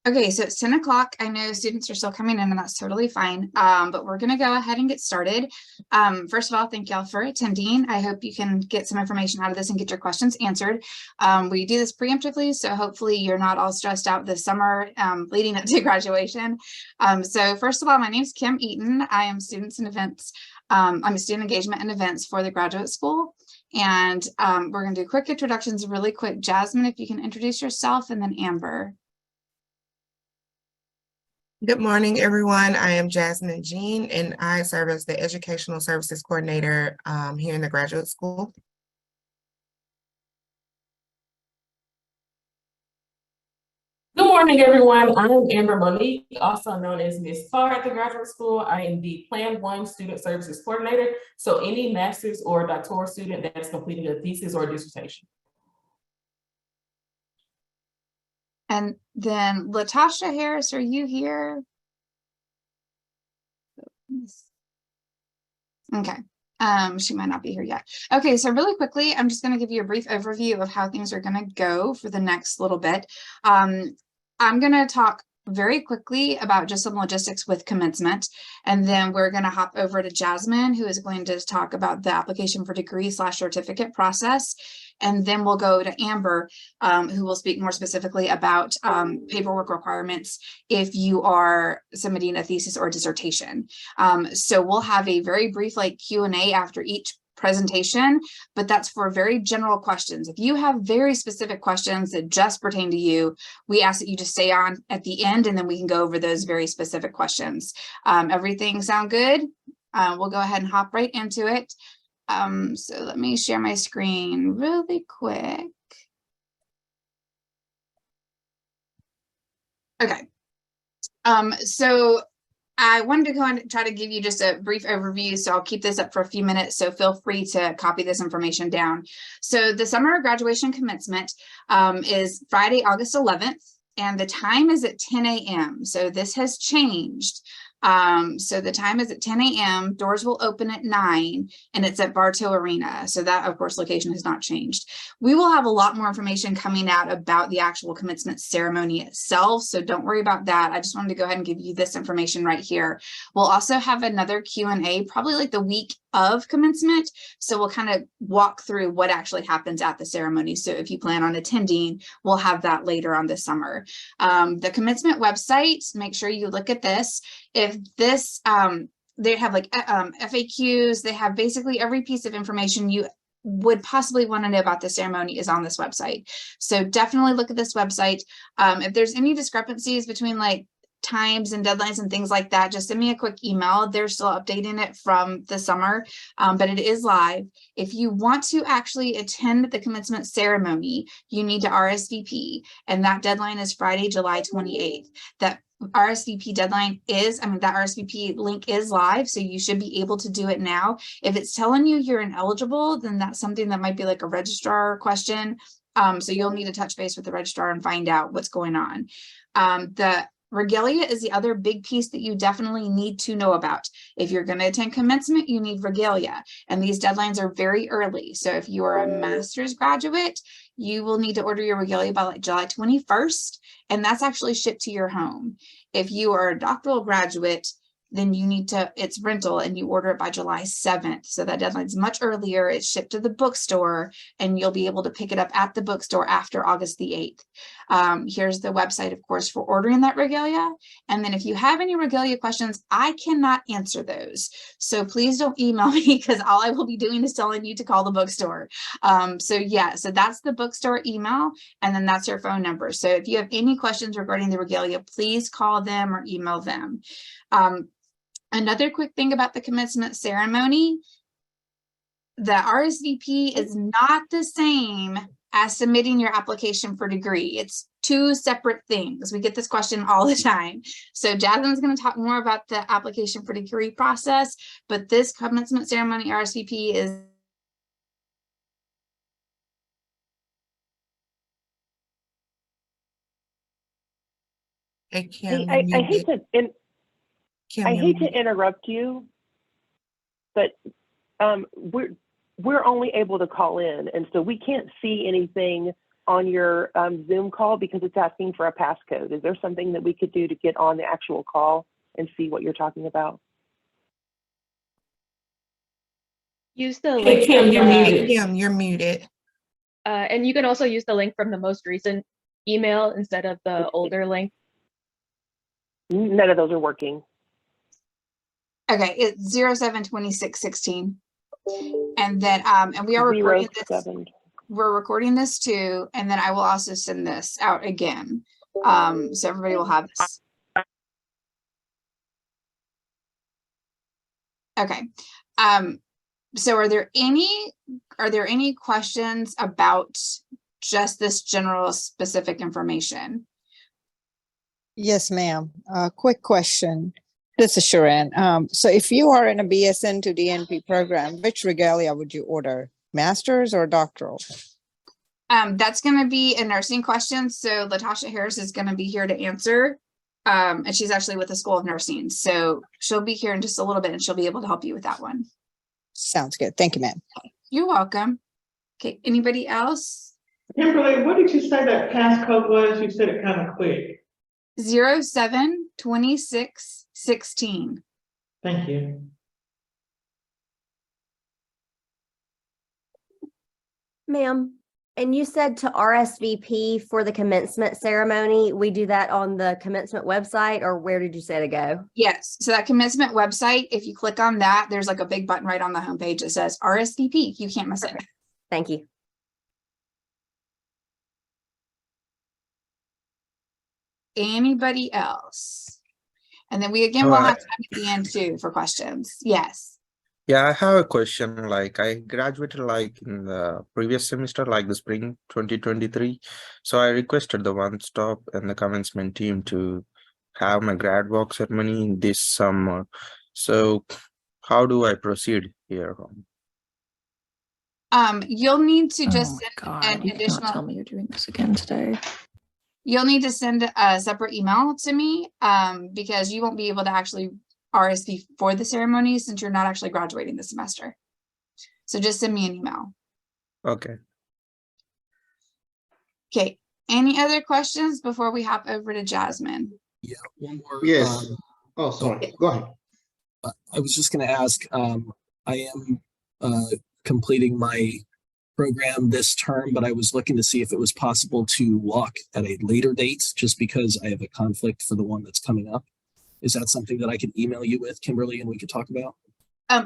Okay, so it's 10 o'clock. I know students are still coming in and that's totally fine. But we're gonna go ahead and get started. First of all, thank y'all for attending. I hope you can get some information out of this and get your questions answered. We do this preemptively, so hopefully you're not all stressed out this summer leading up to graduation. So first of all, my name is Kim Eaton. I am students and events. I'm a student engagement and events for the graduate school. And we're gonna do quick introductions really quick. Jasmine, if you can introduce yourself, and then Amber. Good morning, everyone. I am Jasmine Jean, and I serve as the Educational Services Coordinator here in the graduate school. Good morning, everyone. I'm Amber Monique, also known as Ms. Carr at the graduate school. I am the Plan 1 Student Services Coordinator, so any master's or doctoral student that has completed a thesis or dissertation. And then Latasha Harris, are you here? Okay. She might not be here yet. Okay, so really quickly, I'm just going to give you a brief overview of how things are going to go for the next little bit. I'm going to talk very quickly about just some logistics with commencement, and then we're going to hop over to Jasmine, who is going to talk about the application for degree/certificate process. And then we'll go to Amber, who will speak more specifically about paperwork requirements if you are submitting a thesis or dissertation. So we'll have a very brief Q&A after each presentation, but that's for very general questions. If you have very specific questions that just pertain to you, we ask that you just stay on at the end, and then we can go over those very specific questions. Everything sound good? We'll go ahead and hop right into it. So let me share my screen really quick. Okay. So I wanted to go and try to give you just a brief overview, so I'll keep this up for a few minutes, so feel free to copy this information down. So the summer graduation commencement is Friday, August 11th, and the time is at 10 a.m. So this has changed. So the time is at 10 a.m. Doors will open at 9, and it's at Bartow Arena. So that, of course, location has not changed. We will have a lot more information coming out about the actual commencement ceremony itself, so don't worry about that. I just wanted to go ahead and give you this information right here. We'll also have another Q&A probably like the week of commencement, so we'll kind of walk through what actually happens at the ceremony. So if you plan on attending, we'll have that later on this summer. The commencement website, make sure you look at this. If this, they have like FAQs, they have basically every piece of information you would possibly want to know about the ceremony is on this website. So definitely look at this website. If there's any discrepancies between like times and deadlines and things like that, just send me a quick email. They're still updating it from the summer, but it is live. If you want to actually attend the commencement ceremony, you need to RSVP, and that deadline is Friday, July 28th. That RSVP deadline is, that RSVP link is live, so you should be able to do it now. If it's telling you you're ineligible, then that's something that might be like a registrar question. So you'll need to touch base with the registrar and find out what's going on. The regalia is the other big piece that you definitely need to know about. If you're going to attend commencement, you need regalia, and these deadlines are very early. So if you are a master's graduate, you will need to order your regalia by like July 21st, and that's actually shipped to your home. If you are a doctoral graduate, then you need to, it's rental, and you order it by July 7th. So that deadline's much earlier. It's shipped to the bookstore, and you'll be able to pick it up at the bookstore after August the 8th. Here's the website, of course, for ordering that regalia. And then if you have any regalia questions, I cannot answer those. So please don't email me, because all I will be doing is telling you to call the bookstore. So that's the bookstore email, and then that's your phone number. So if you have any questions regarding the regalia, please call them or email them. Another quick thing about the commencement ceremony, the RSVP is not the same as submitting your application for degree. It's two separate things. We get this question all the time. So Jasmine's going to talk more about the application for degree process, but this commencement ceremony RSVP is Hey, Kim, I hate to interrupt you, but we're only able to call in, and so we can't see anything on your Zoom call because it's asking for a passcode. Is there something that we could do to get on the actual call and see what you're talking about? Use the Hey, link. Kim, from you're the- muted. Kim, you're muted. And you can also use the link from the most recent email instead of the older link. None of those are working. Okay, it's 072616. And then and we are recording this. 07. We're recording this too, and then I will also send this out again. So everybody will have this. Okay. So are there any questions about just this general specific information? Yes, ma'am. Quick question. This is Sharon. So if you are in a BSN to DNP program, which regalia would you order? Master's or doctoral? That's going to be a nursing question. So Latasha Harris is going to be here to answer. And she's actually with the School of Nursing. So she'll be here in just a little bit and she'll be able to help you with that one. Sounds good. Thank you, ma'am. You're welcome. Okay, anybody else? Kimberly, what did you say that passcode was? You said it kind of quick. 072616. Thank you. Ma'am, and you said to RSVP for the commencement ceremony, we do that on the commencement website, or where did you say to go? Yes, so that commencement website, if you click on that, there's like a big button right on the homepage that says RSVP. You can't miss it. Thank you. Anybody else? And then we again will have time at the end too for questions. Yes. Yeah, I have a question. Like I graduated like in the previous semester, like the spring 2023. So I requested the one stop and the commencement team to have my grad walk ceremony this summer. So how do I proceed here? You'll need to just Oh my send God, an you cannot additional. tell me you're doing this again today. You'll need to send a separate email to me because you won't be able to actually RSVP for the ceremony since you're not actually graduating this semester. So just send me an email. Okay. Okay. Any other questions before we hop over to Jasmine? Yeah, one more. Yes. Oh, sorry. Go ahead. I was just going to ask, I am completing my program this term, but I was looking to see if it was possible to walk at a later date just because I have a conflict for the one that's coming up. Is that something that I can email you with, Kimberly, and we could talk about?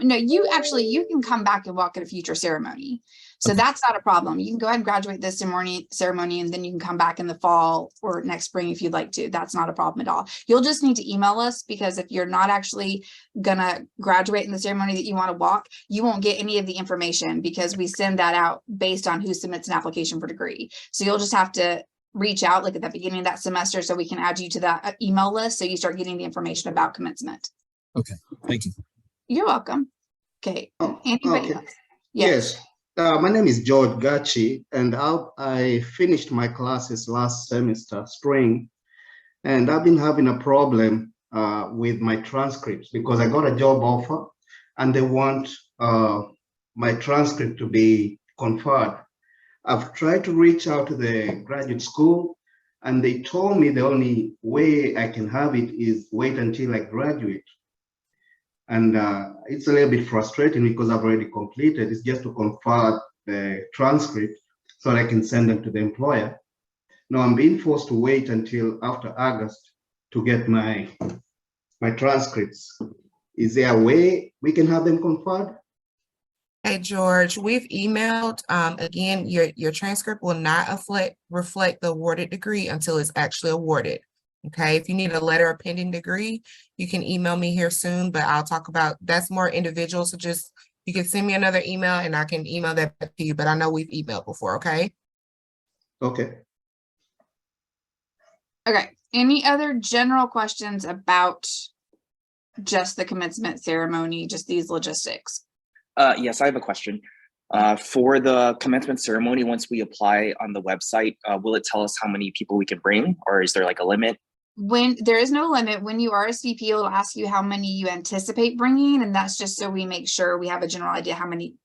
No, you can come back and walk at a future ceremony. So Okay. That's not a problem. You can go ahead and graduate this ceremony and then you can come back in the fall or next spring if you'd like to. That's not a problem at all. You'll just need to email us because if you're not actually gonna graduate in the ceremony that you want to walk, you won't get any of the information because we send that out based on who submits an application for degree. So you'll just have to reach out like at the beginning of that semester so we can add you to that email list so you start getting the information about commencement. Okay, thank you. You're welcome. Okay. Oh, Anybody okay. else? Yes. My name is George Gachi, and I finished my classes last semester, spring, and I've been having a problem with my transcripts because I got a job offer and they want my transcript to be conferred. I've tried to reach out to the graduate school and they told me the only way I can have it is wait until I graduate. And it's a little bit frustrating because I've already completed. It's just to convert the transcript so that I can send them to the employer. Now I'm being forced to wait until after August to get my transcripts. Is there a way we can have them conferred? Hey, George, we've emailed, again, your transcript will not reflect the awarded degree until it's actually awarded. Okay, if you need a letter of pending degree, you can email me here soon, but I'll talk about, that's more individual. So just, you can send me another email and I can email that back to you, but I know we've emailed before, okay? Okay. Okay. Any other general questions about just the commencement ceremony, just these logistics? Yes, I have a question. For the commencement ceremony, once we apply on the website, will it tell us how many people we can bring, or is there like a limit? When there is no limit, when you RSVP, it'll ask you how many you anticipate bringing, and that's just so we make sure we have a general idea how many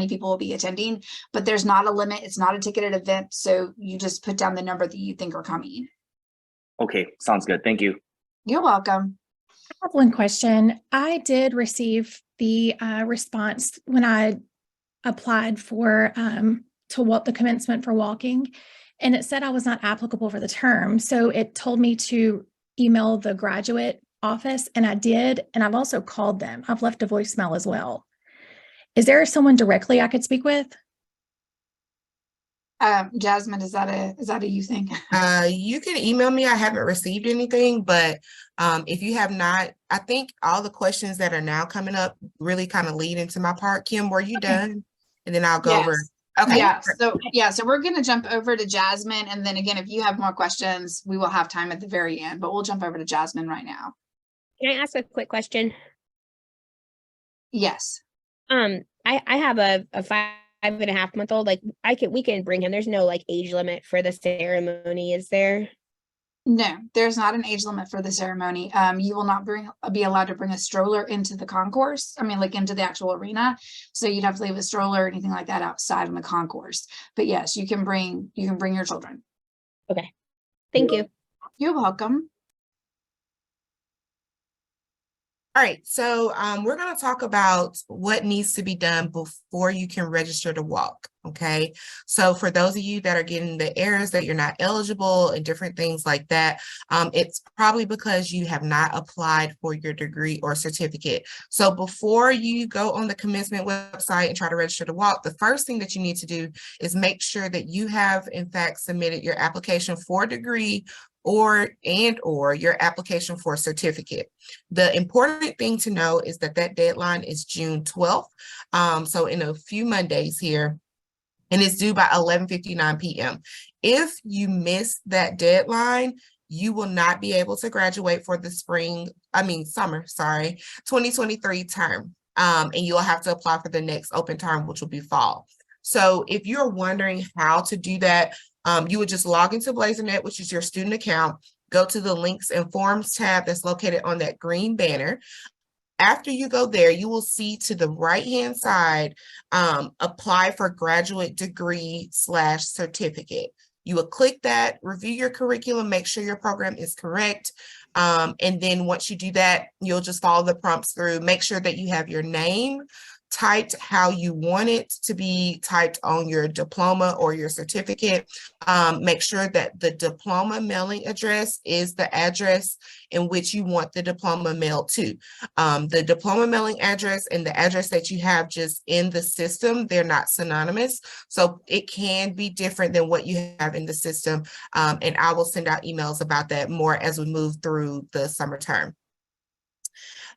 people will be attending. But there's not a limit. It's not a ticketed event, so you just put down the number that you think are coming. Okay, sounds good. Thank you. You're welcome. I have one question. I did receive the response when I applied for to walk the commencement for walking, and it said I was not applicable for the term. So it told me to email the graduate office, and I did. And I've also called them. I've left a voicemail as well. Is there someone directly I could speak with? Jasmine, is that a you thing? You can email me. I haven't received anything, but if you have not, I think all the questions that are now coming up really kind of lead into my part. Kim, were you done? And then I'll go over. Okay. So we're going to jump over to Jasmine. And then again, if you have more questions, we will have time at the very end, but we'll jump over to Jasmine right now. Can I ask a quick question? Yes. I have a 5.5-month-old. Like we can bring him. There's no like age limit for the ceremony, is there? No, there's not an age limit for the ceremony. You will not be allowed to bring a stroller into the concourse. I mean, like into the actual arena. So you'd have to leave a stroller or anything like that outside in the concourse. But yes, you can bring your children. Okay. Thank you. You're welcome. All right, so we're going to talk about what needs to be done before you can register to walk, okay? So for those of you that are getting the errors that you're not eligible and different things like that, it's probably because you have not applied for your degree or certificate. So before you go on the commencement website and try to register to walk, the first thing that you need to do is make sure that you have, in fact, submitted your application for degree or your application for a certificate. The important thing to know is that deadline is June 12th. So in a few Mondays here, and it's due by 11:59 p.m. If you miss that deadline, you will not be able to graduate for the summer 2023 term. And you'll have to apply for the next open term, which will be fall. So if you're wondering how to do that, you would just log into BlazerNet, which is your student account, go to the links and forms tab that's located on that green banner. After you go there, you will see to the right-hand side, apply for graduate degree / certificate. You will click that, review your curriculum, make sure your program is correct. And then once you do that, you'll just follow the prompts through, make sure that you have your name typed how you want it to be typed on your diploma or your certificate. Make sure that the diploma mailing address is the address in which you want the diploma mailed to. The diploma mailing address and the address that you have just in the system, they're not synonymous. So it can be different than what you have in the system. And I will send out emails about that more as we move through the summer term.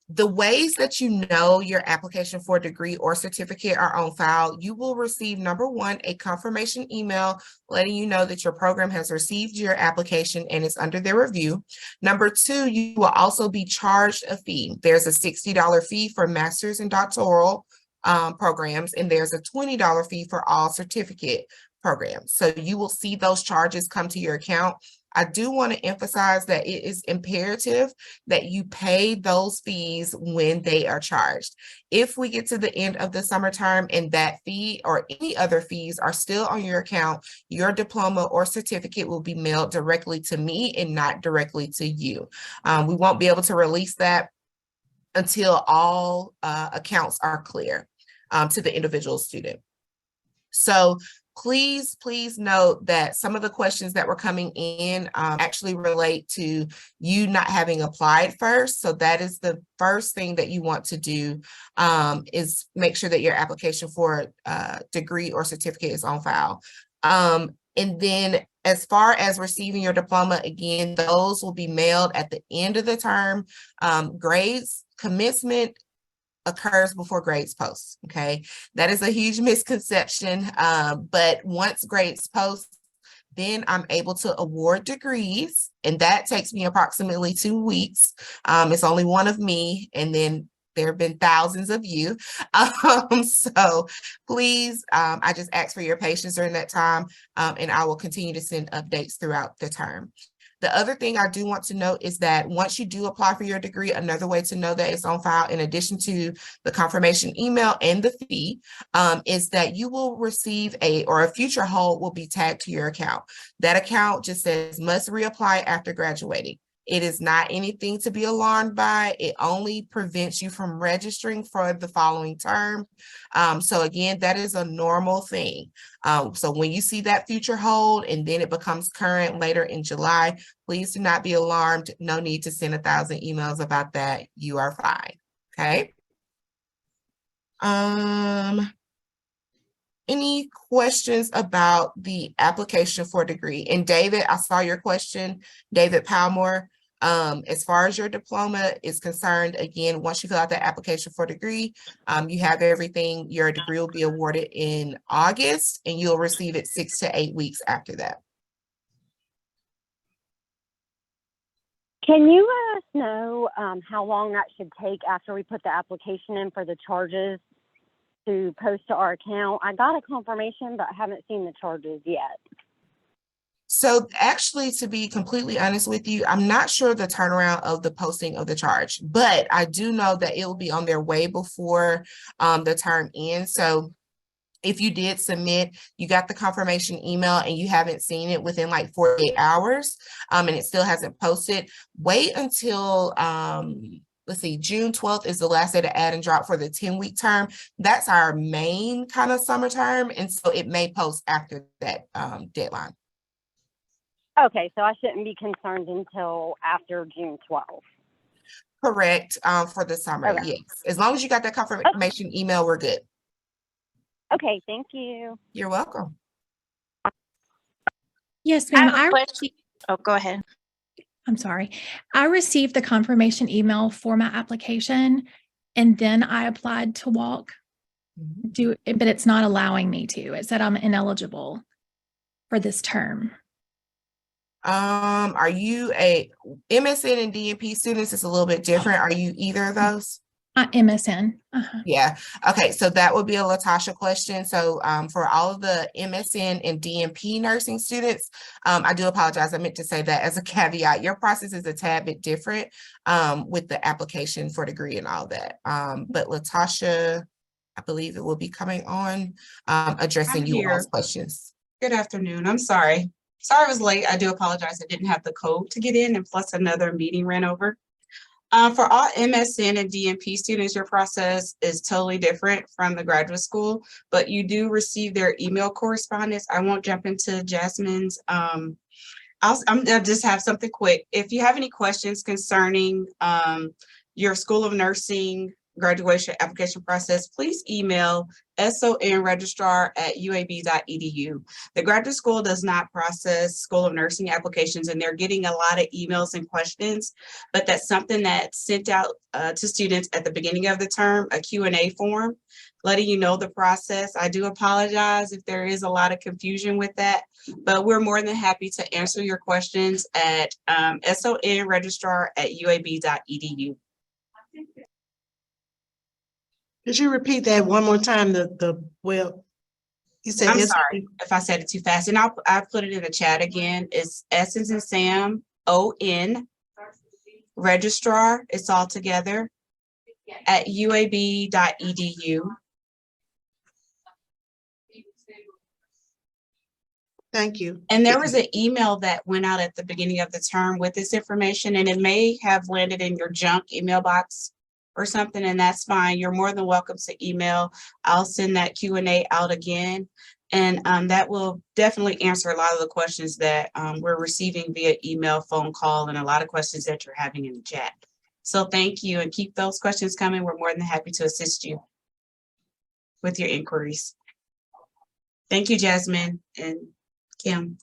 The ways that you know your application for a degree or certificate are on file, you will receive, number one, a confirmation email letting you know that your program has received your application and is under their review. Number two, you will also be charged a fee. There's a $60 fee for master's and doctoral programs, and there's a $20 fee for all certificate programs. So you will see those charges come to your account. I do want to emphasize that it is imperative that you pay those fees when they are charged. If we get to the end of the summer term and that fee or any other fees are still on your account, your diploma or certificate will be mailed directly to me and not directly to you. We won't be able to release that until all accounts are clear to the individual student. So please note that some of the questions that were coming in actually relate to you not having applied first. So that is the first thing that you want to do, is make sure that your application for a degree or certificate is on file. And then as far as receiving your diploma, again, those will be mailed at the end of the term. Grades, commencement occurs before grades post, okay? That is a huge misconception, but once grades post, then I'm able to award degrees, and that takes me approximately 2 weeks. It's only one of me, and then there have been thousands of you. So please, I just ask for your patience during that time, and I will continue to send updates throughout the term. The other thing I do want to note is that once you do apply for your degree, another way to know that it's on file, in addition to the confirmation email and the fee, is that you will receive a future hold will be tagged to your account. That account just says must reapply after graduating. It is not anything to be alarmed by. It only prevents you from registering for the following term. So again, that is a normal thing. So when you see that future hold and then it becomes current later in July, please do not be alarmed. No need to send 1,000 emails about that. You are fine. Okay. Any questions about the application for degree? And David, I saw your question, David Palmore. As far as your diploma is concerned, again, once you fill out the application for degree, you have everything. Your degree will be awarded in August and you'll receive it 6 to 8 weeks after that. Can you let us know how long that should take after we put the application in for the charges to post to our account? I got a confirmation, but I haven't seen the charges yet. So actually, to be completely honest with you, I'm not sure the turnaround of the posting of the charge, but I do know that it will be on their way before the term ends. So if you did submit, you got the confirmation email and you haven't seen it within like 48 hours and it still hasn't posted, wait until let's see, June 12th is the last day to add and drop for the 10-week term. That's our main kind of summer term. And so it may post after that deadline. Okay, so I shouldn't be concerned until after June 12th. Correct, for the summer, Okay. yes. As long as you got that confirmation email, we're good. Okay, thank you. You're welcome. Yes, I ma'am. have a question. Oh, go ahead. I'm sorry. I received the confirmation email for my application and then I applied to walk, but it's not allowing me to. It said I'm ineligible for this term. Are you a MSN and DNP students? It's a little bit different. Are you either of those? MSN. Yeah. Okay. So that would be a Latasha question. So for all of the MSN and DNP nursing students, I do apologize. I meant to say that as a caveat. Your process is a tad bit different with the application for degree and all that. But Latasha, I believe it will be coming on addressing you all's questions. Good afternoon. I'm sorry. Sorry I was late. I do apologize. I didn't have the code to get in and plus another meeting ran over. For all MSN and DNP students, your process is totally different from the graduate school, but you do receive their email correspondence. I won't jump into Jasmine's. I'll just have something quick. If you have any questions concerning your School of Nursing graduation application process, please email sonregistrar@uab.edu. The graduate school does not process School of Nursing applications and they're getting a lot of emails and questions, but that's something that's sent out to students at the beginning of the term, a Q&A form, letting you know the process. I do apologize if there is a lot of confusion with that, but we're more than happy to answer your questions at sonregistrar@uab.edu. Could you repeat that one more time? You said I'm sorry if I said it too fast, and I'll put it in the chat again. It's S as in Sam, O-N, registrar, it's all together, at uab.edu. Thank you. And there was an email that went out at the beginning of the term with this information, and it may have landed in your junk email box or something, and that's fine. You're more than welcome to email. I'll send that Q&A out again, and that will definitely answer a lot of the questions that we're receiving via email, phone call, and a lot of questions that you're having in the chat. So thank you, and keep those questions coming. We're more than happy to assist you with your inquiries. Thank you, Jasmine and Kim.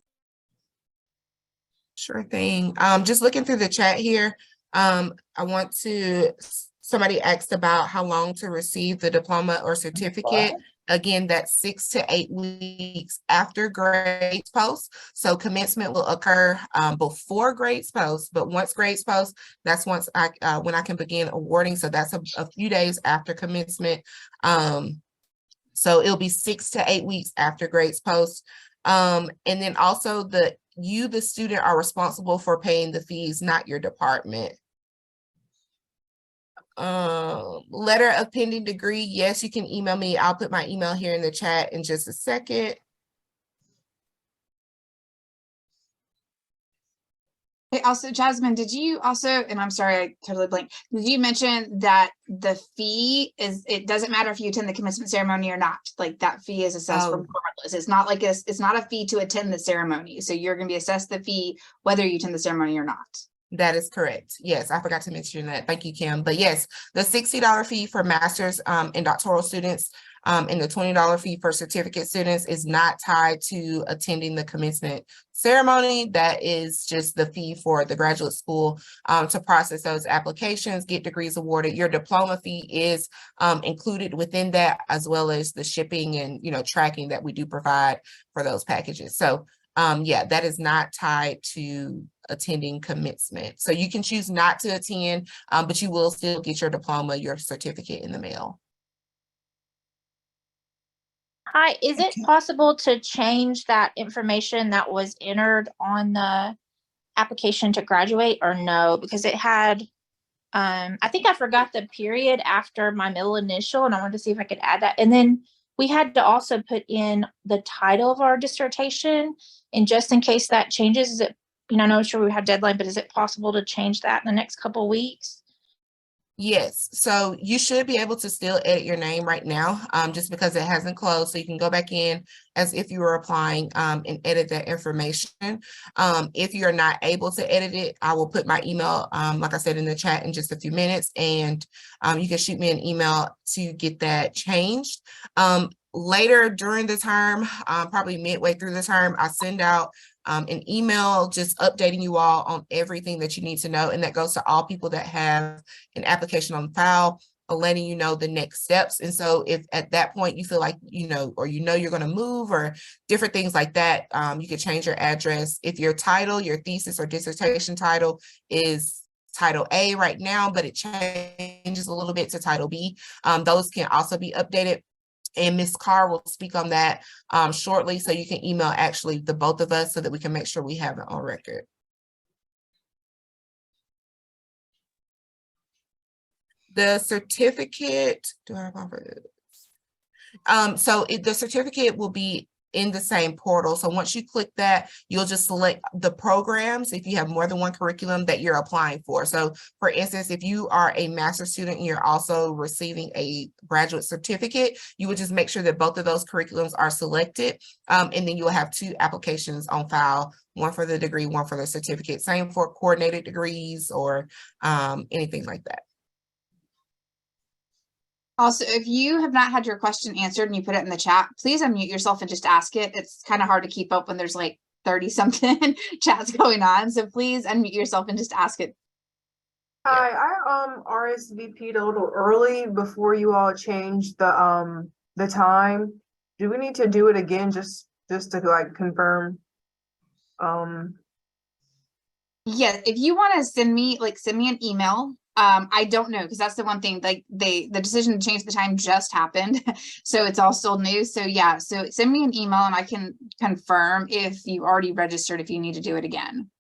Sure thing. Just looking through the chat here, I want to, somebody asked about how long to receive the diploma or certificate. Again, that's 6 to 8 weeks after grades post. So commencement will occur before grades post, but once grades post, that's when I can begin awarding. So that's a few days after commencement. So it'll be 6 to 8 weeks after grades post. And then also the you, the student, are responsible for paying the fees, not your department. Letter of pending degree, yes, you can email me. I'll put my email here in the chat in just a second. Hey, also, Jasmine, did you also, and I'm sorry, I totally blanked. Did you mention that the fee is, it doesn't matter if you attend the commencement ceremony or not, like that fee is assessed regardless. It's not like it's not a fee to attend the ceremony. So you're going to be assessed the fee whether you attend the ceremony or not. That is correct. Yes, I forgot to mention that. Thank you, Kim. But yes, the $60 fee for master's and doctoral students and the $20 fee for certificate students is not tied to attending the commencement ceremony. That is just the fee for the graduate school to process those applications, get degrees awarded. Your diploma fee is included within that, as well as the shipping and, you know, tracking that we do provide for those packages. So yeah, that is not tied to attending commencement. So you can choose not to attend, but you will still get your diploma, your certificate in the mail. Hi, is it possible to change that information that was entered on the application to graduate, or no? Because it had, I think I forgot the period after my middle initial, and I wanted to see if I could add that. And then we had to also put in the title of our dissertation. And just in case that changes, is it, you know, I'm not sure we have deadline, but is it possible to change that in the next couple of weeks? Yes, so you should be able to still edit your name right now, just because it hasn't closed. So you can go back in as if you were applying and edit that information. If you're not able to edit it, I will put my email, like I said, in the chat in just a few minutes, and you can shoot me an email to get that changed. Later during the term, probably midway through the term, I send out an email just updating you all on everything that you need to know. And that goes to all people that have an application on file, letting you know the next steps. And so if at that point you feel like, you know, or you know you're going to move or different things like that, you can change your address. If your title, your thesis or dissertation title is Title A right now, but it changes a little bit to Title B, those can also be updated. And Ms. Carr will speak on that shortly, so you can email actually the both of us so that we can make sure we have it on record. The certificate, do I have on for this? So the certificate will be in the same portal. So once you click that, you'll just select the programs if you have more than one curriculum that you're applying for. So for instance, if you are a master's student and you're also receiving a graduate certificate, you would just make sure that both of those curriculums are selected. And then you'll have two applications on file, one for the degree, one for the certificate. Same for coordinated degrees or anything like that. Also, if you have not had your question answered and you put it in the chat, please unmute yourself and just ask it. It's kind of hard to keep up when there's like 30 something chats going on. So please unmute yourself and just ask it. Hi, I RSVP'd a little early before you all changed the time. Do we need to do it again just to like confirm? Yeah, if you want to send me an email. I don't know, because that's the one thing, like the decision to change the time just happened. So it's all still new. So yeah, so send me an email and I can confirm if you already registered, if you need to do it again.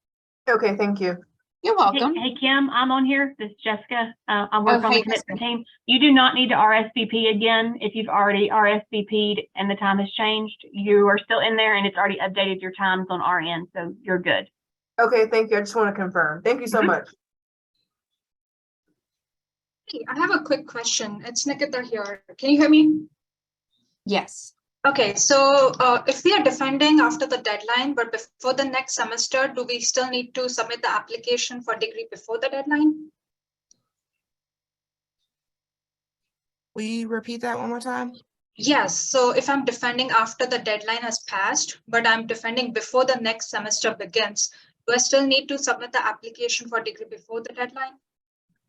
Okay, thank you. You're welcome. Hey Kim, I'm on here. This is Jessica. I'm working on the commencement Jessica. team. You do not need to RSVP again if you've already RSVP'd and the time has changed. You are still in there and it's already updated your times on our end, so you're good. Okay, thank you. I just want to confirm. Thank you so much. I have a quick question. It's Nikita here. Can you hear me? Yes. Okay, so if we are defending after the deadline, but before the next semester, do we still need to submit the application for degree before the deadline? Will you repeat that one more time? Yes, so if I'm defending after the deadline has passed, but I'm defending before the next semester begins, do I still need to submit the application for degree before the deadline?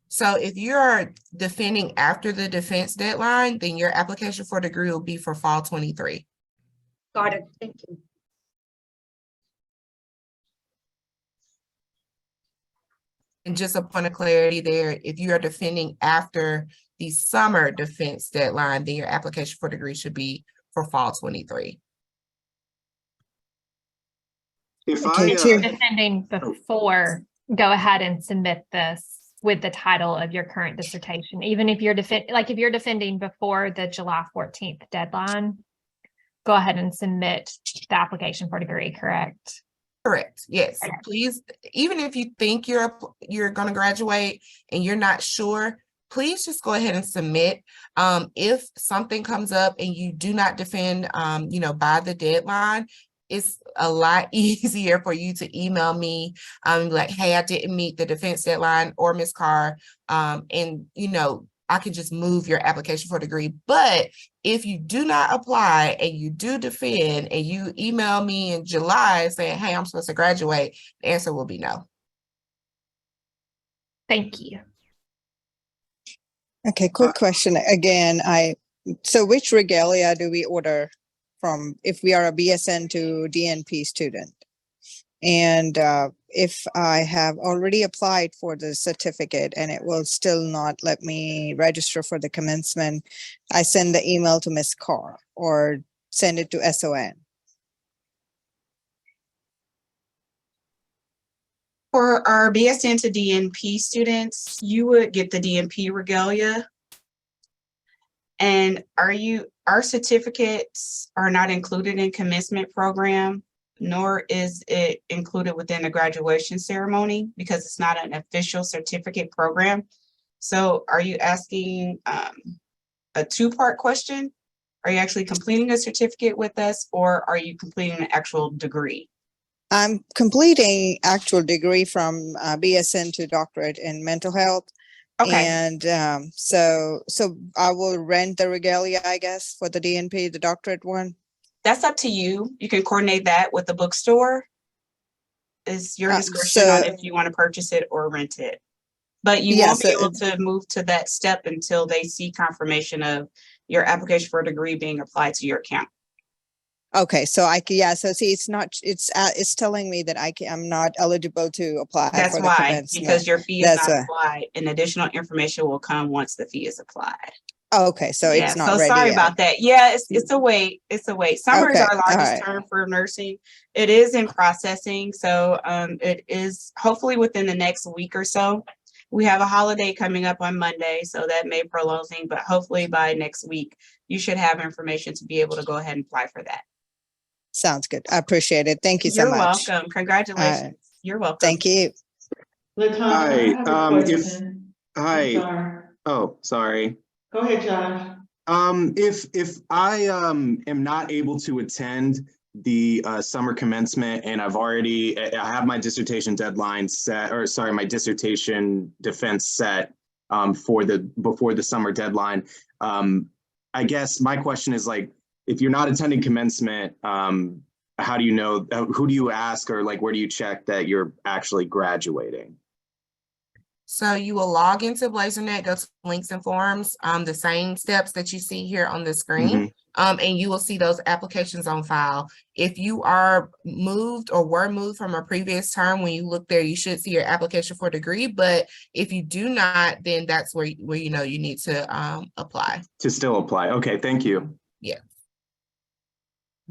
So if you're defending after the defense deadline, then your application for degree will be for fall 23. Got it. Thank you. And just a point of clarity there, if you are defending after the summer defense deadline, then your application for degree should be for fall 23. If Okay, I, If you're defending before, go ahead and submit this with the title of your current dissertation. Even if you're if you're defending before the July 14th deadline, go ahead and submit the application for degree, correct? Correct. Yes. Please, even if you think you're going to graduate and you're not sure, please just go ahead and submit. If something comes up and you do not defend, by the deadline, it's a lot easier for you to email me, like, hey, I didn't meet the defense deadline, or Ms. Carr, and I can just move your application for degree. But if you do not apply and you do defend and you email me in July saying, hey, I'm supposed to graduate, the answer will be no. Thank you. Okay, quick question. Again, so which regalia do we order from if we are a BSN to DNP student? And if I have already applied for the certificate and it will still not let me register for the commencement, I send the email to Ms. Carr or send it to SON. For our BSN to DNP students, you would get the DNP regalia. And our certificates are not included in commencement program, nor is it included within the graduation ceremony because it's not an official certificate program. So are you asking a two-part question? Are you actually completing a certificate with us, or are you completing an actual degree? I'm completing actual degree from BSN to doctorate in mental health. Okay. And so I will rent the regalia, I guess, for the DNP, the doctorate one. That's up to you. You can coordinate that with the bookstore. It's your discretion on if you want to purchase it or rent it. But you won't be able to move to that step until they see confirmation of your application for a degree being applied to your account. Okay, so so see, it's telling me that I'm not eligible to apply. That's for the why, commencement. because your fee is not applied, and additional information will come once the fee is applied. Okay, so it's not so ready sorry yet. about that. Yeah, it's a wait. It's a wait. Summer is our largest term for nursing. It is in processing, so it is hopefully within the next week or so. We have a holiday coming up on Monday, so that may prolong things, but hopefully by next week, you should have information to be able to go ahead and apply for that. Sounds good. I appreciate it. Thank you so much. You're welcome. Congratulations. You're welcome. Thank you. Hi. Hi. Sorry. Oh, sorry. Go ahead, Josh. If I am not able to attend the summer commencement and I have my dissertation deadline set, or sorry, my dissertation defense set before the summer deadline. I guess my question is, like, if you're not attending commencement, how do you know, who do you ask, or like, where do you check that you're actually graduating? So you will log into BlazerNet, go to links and forms, the same steps that you see here on the screen, and you will see those applications on file. If you are moved or were moved from a previous term, when you look there, you should see your application for degree. But if you do not, then that's where you know you need to apply. To still apply. Okay, thank you. Yeah.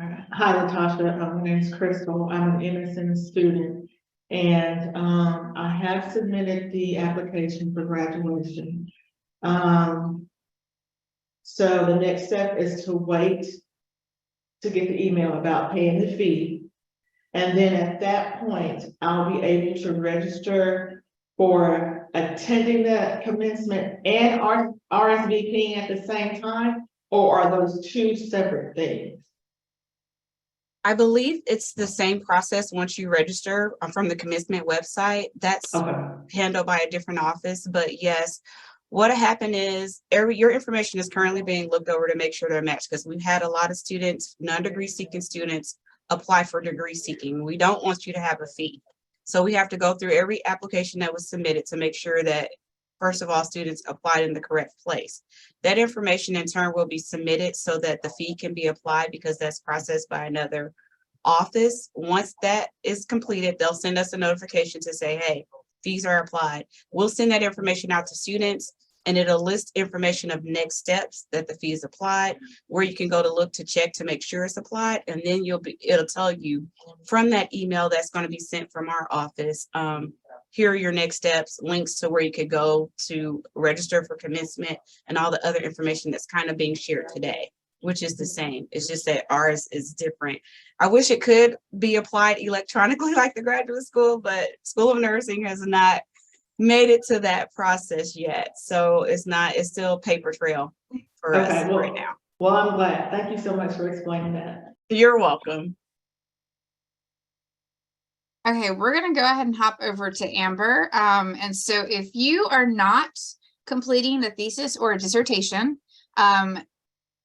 Hi, Natasha. My name is Crystal. I'm an Emerson student. And I have submitted the application for graduation. So the next step is to wait to get the email about paying the fee. And then at that point, I'll be able to register for attending the commencement and RSVPing at the same time, or are those two separate things? I believe it's the same process once you register from the commencement website. That's handled by a different office, but yes, what happened is your information is currently being looked over to make sure they're matched, because we've had a lot of students, non-degree seeking students, apply for degree seeking. We don't want you to have a fee. So we have to go through every application that was submitted to make sure that, first of all, students applied in the correct place. That information in turn will be submitted so that the fee can be applied, because that's processed by another office. Once that is completed, they'll send us a notification to say, hey, fees are applied. We'll send that information out to students. and it'll list information of next steps that the fee is applied, where you can go to look to check to make sure it's applied. And then it'll tell you from that email that's going to be sent from our office, here are your next steps, links to where you could go to register for commencement and all the other information that's kind of being shared today, which is the same. It's just that ours is different. I wish it could be applied electronically like the graduate school, but School of Nursing has not made it to that process yet. So it's still paper trail for us right now. Well, I'm glad. Thank you so much for explaining that. You're welcome. Okay, we're gonna go ahead and hop over to Amber. And so if you are not completing a thesis or a dissertation,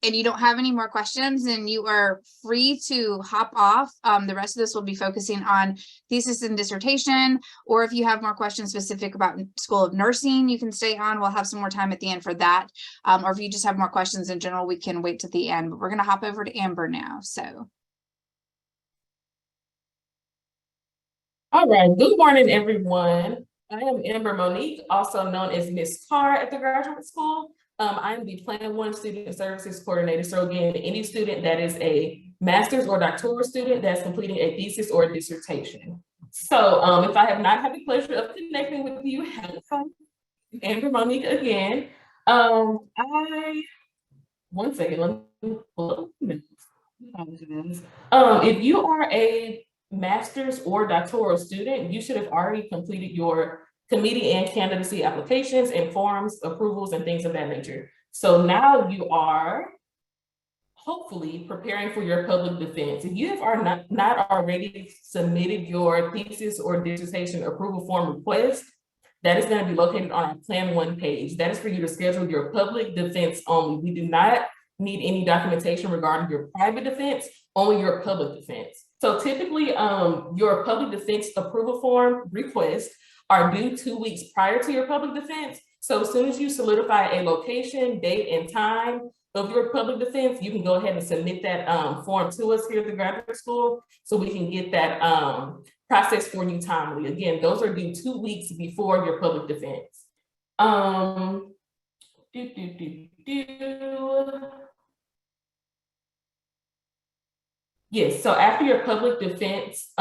and you don't have any more questions, then you are free to hop off. The rest of this will be focusing on thesis and dissertation, or if you have more questions specific about School of Nursing, you can stay on. We'll have some more time at the end for that. Or if you just have more questions in general, we can wait to the end, but we're gonna hop over to Amber now, so. All right, good morning, everyone. I am Amber Monique, also known as Miss Carr at the graduate school. I'm the Plan 1 Student Services Coordinator. So again, any student that is a master's or doctoral student that's completing a thesis or a dissertation. So if I have not had the pleasure of connecting with you, Amber Monique again. One second, let me pull up. If you are a master's or doctoral student, you should have already completed your committee and candidacy applications and forms, approvals, and things of that nature. So now you are hopefully preparing for your public defense. If you have not already submitted your thesis or dissertation approval form request, that is going to be located on our Plan 1 page. That is for you to schedule your public defense only. We do not need any documentation regarding your private defense, only your public defense. So typically, your public defense approval form requests are due 2 weeks prior to your public defense. So as soon as you solidify a location, date, and time of your public defense, you can go ahead and submit that form to us here at the graduate school so we can get that process for you timely. Again, those are due 2 weeks before your public defense. Yes, so after your public defense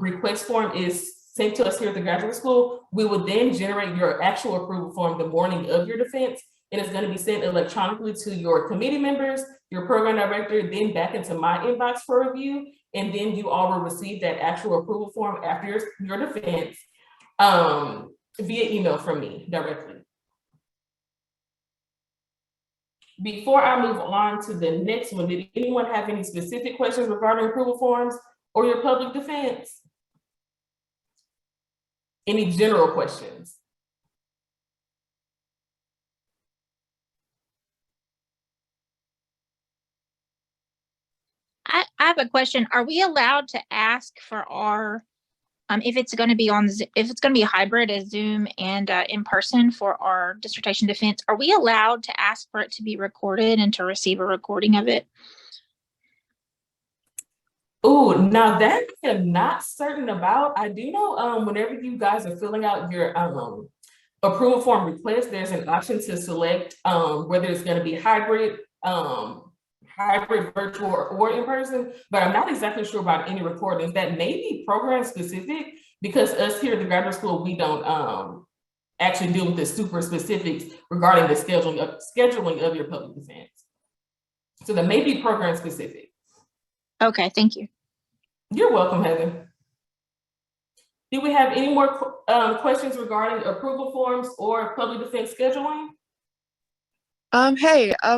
request form is sent to us here at the graduate school, we will then generate your actual approval form the morning of your defense, and it's going to be sent electronically to your committee members, your program director, then back into my inbox for review, and then you all will receive that actual approval form after your defense via email from me directly. Before I move on to the next one, did anyone have any specific questions regarding approval forms or your public defense? Any general questions? I have a question. Are we allowed to ask for our, if it's going to be if it's going to be hybrid as Zoom and in person for our dissertation defense, are we allowed to ask for it to be recorded and to receive a recording of it? Oh, now that I'm not certain about. I do know whenever you guys are filling out your approval form request, there's an option to select whether it's going to be hybrid, virtual, or in person, but I'm not exactly sure about any recordings. That may be program specific because us here at the graduate school, we don't actually deal with the super specifics regarding the scheduling of your public defense. So that may be program specific. Okay, thank you. You're welcome, Heather. Do we have any more questions regarding approval forms or public defense scheduling?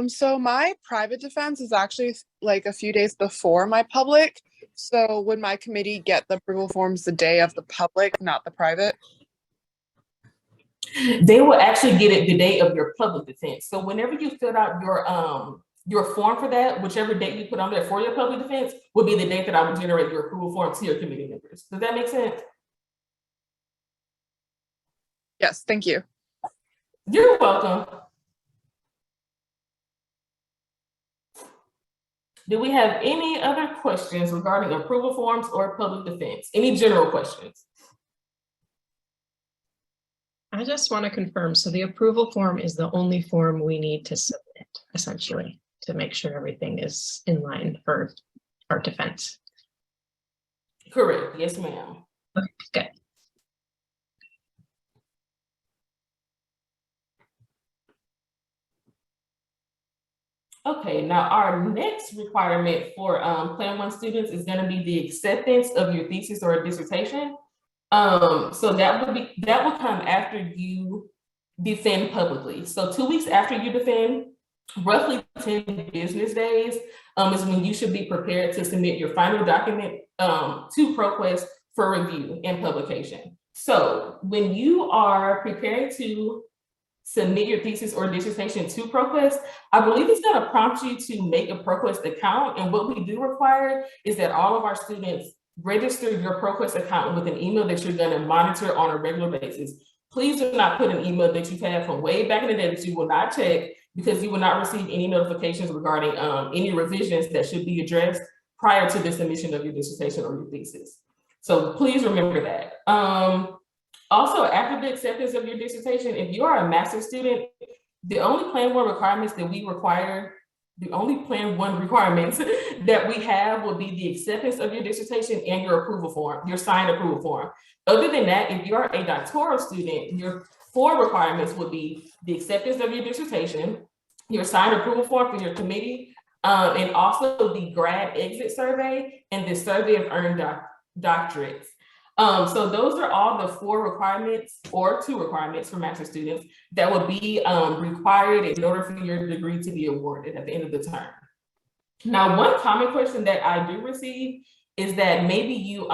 So my private defense is actually like a few days before my public. So would my committee get the approval forms the day of the public, not the private? They will actually get it the day of your public defense. So whenever you fill out your form for that, whichever date you put on there for your public defense will be the date that I will generate your approval form to your committee members. Does that make sense? Yes, thank you. You're welcome. Do we have any other questions regarding approval forms or public defense? Any general questions? I just want to confirm, so the approval form is the only form we need to submit, essentially, to make sure everything is in line for our defense. Correct, yes, ma'am. Okay, good. Okay, now our next requirement for Plan 1 students is going to be the acceptance of your thesis or dissertation. So that will come after you defend publicly. So 2 weeks after you defend, roughly 10 business days is when you should be prepared to submit your final document to ProQuest for review and publication. So when you are preparing to submit your thesis or dissertation to ProQuest, I believe it's going to prompt you to make a ProQuest account. And what we do require is that all of our students register your ProQuest account with an email that you're going to monitor on a regular basis. Please do not put an email that you've had from way back in the day that you will not check, because you will not receive any notifications regarding any revisions that should be addressed prior to the submission of your dissertation or your thesis. So please remember that. Also, after the acceptance of your dissertation, if you are a master's student, the only Plan 1 requirements that we require, the only Plan 1 requirements that we have will be the acceptance of your dissertation and your approval form, your signed approval form. Other than that, if you're a doctoral student, your 4 requirements would be the acceptance of your dissertation, your signed approval form for your committee, and also the grad exit survey and the survey of earned doctorates. So those are all the 4 requirements or 2 requirements for master's students that will be required in order for your degree to be awarded at the end of the term. Now, one common question that I do receive is that maybe you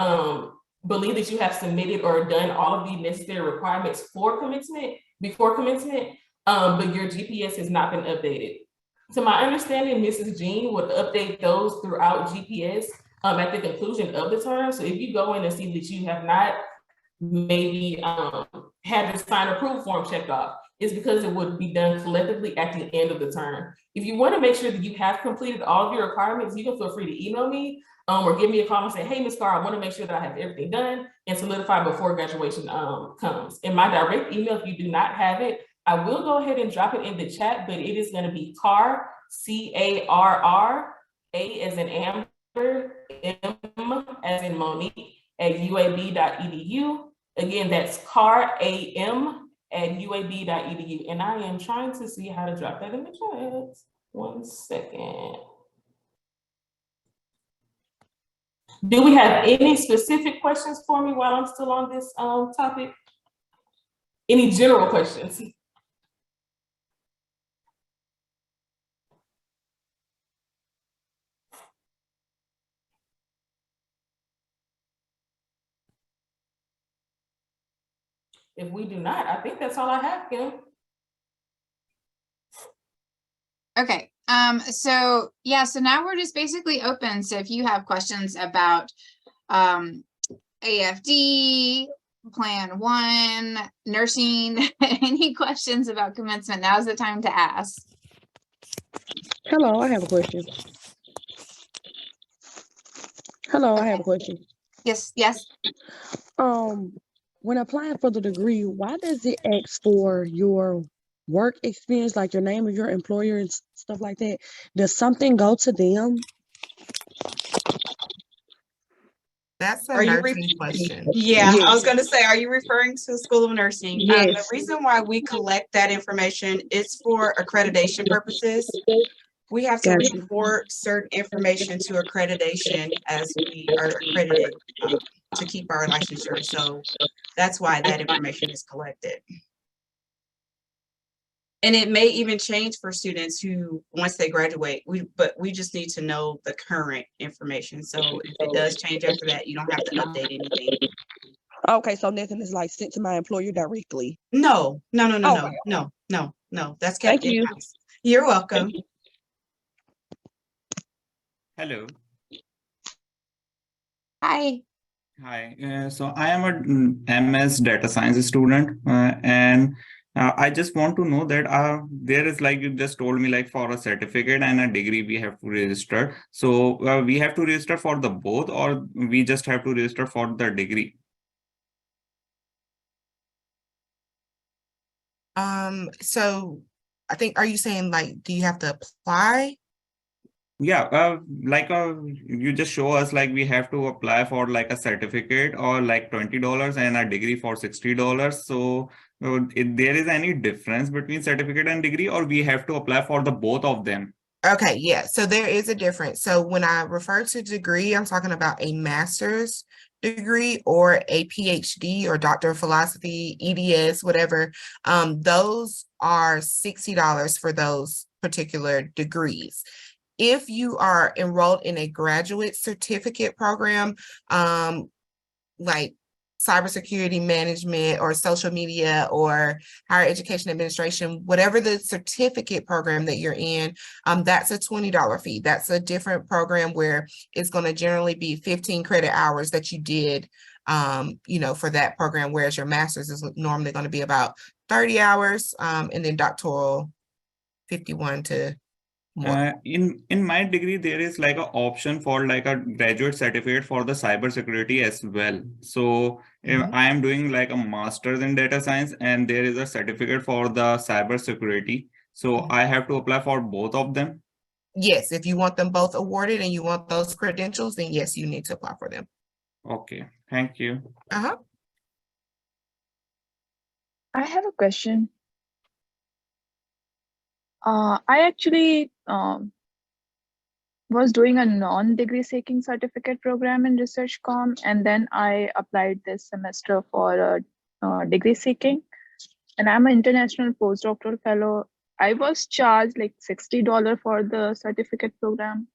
believe that you have submitted or done all of the necessary requirements for commencement, before commencement, but your GPS has not been updated. To my understanding, Mrs. Jean would update those throughout GPS at the conclusion of the term. So if you go in and see that you have not maybe had the signed approval form checked off, it's because it would be done collectively at the end of the term. If you want to make sure that you have completed all of your requirements, you can feel free to email me or give me a call and say, hey, Ms. Carr, I want to make sure that I have everything done and solidified before graduation comes. In my direct email, if you do not have it, I will go ahead and drop it in the chat, but it is going to be Carr, C-A-R-R, A as in Amber, M as in Monique, at uab.edu. Again, that's Carr, A-M, at uab.edu. And I am trying to see how to drop that in the chat. 1 second. Do we have any specific questions for me while I'm still on this topic? Any general questions? If we do not, I think that's all I have, Kim. Okay, so yeah, so now we're just basically open. So if you have questions about AFD, Plan 1, nursing, any questions about commencement, now's the time to ask. Hello, I have a question. Hello, I have a question. Yes, yes. When applying for the degree, why does it ask for your work experience, like your name of your employer and stuff like that? Does something go to them? That's a Are you nursing question. Yeah, Yes. I was going to say, are you referring to School of Nursing? The Yes. reason why we collect that information is for accreditation purposes. We have to Gotcha. report certain information to accreditation as we are accredited to keep our licensure. So that's why that information is collected. And it may even change for students who, once they graduate, but we just need to know the current information. So if it does change after that, you don't have to update anything. Okay, so nothing is like sent to my employer directly. No. Okay. No. That's Thank kept you. in-house. You're welcome. Hello. Hi. Hi. So I am a MS data science student, and I just want to know that there is, like you just told me, like for a certificate and a degree we have to register. So we have to register for the both, or we just have to register for the degree? So I think, are you saying like, do you have to apply? Yeah, you just show us like we have to apply for like a certificate or like $20 and a degree for $60. So if there is any difference between certificate and degree, or we have to apply for the both of them? Okay, yeah. So there is a difference. So when I refer to degree, I'm talking about a master's degree or a PhD or Doctor of Philosophy, EDS, whatever. Those are $60 for those particular degrees. If you are enrolled in a graduate certificate program, like cybersecurity management or social media or higher education administration, whatever the certificate program that you're in, that's a $20 fee. That's a different program where it's going to generally be 15 credit hours that you did, for that program, whereas your master's is normally going to be about 30 hours, and then doctoral 51 to more. In my degree, there is like an option for like a graduate certificate for the cybersecurity as well. So if I am doing like a master's in data science and there is a certificate for the cybersecurity, so I have to apply for both of them. Yes, if you want them both awarded and you want those credentials, then yes, you need to apply for them. Okay, thank you. Uh-huh. I have a question. I actually was doing a non-degree seeking certificate program in ResearchCom, and then I applied this semester for a degree seeking, and I'm an international postdoctoral fellow. I was charged like $60 for the certificate program.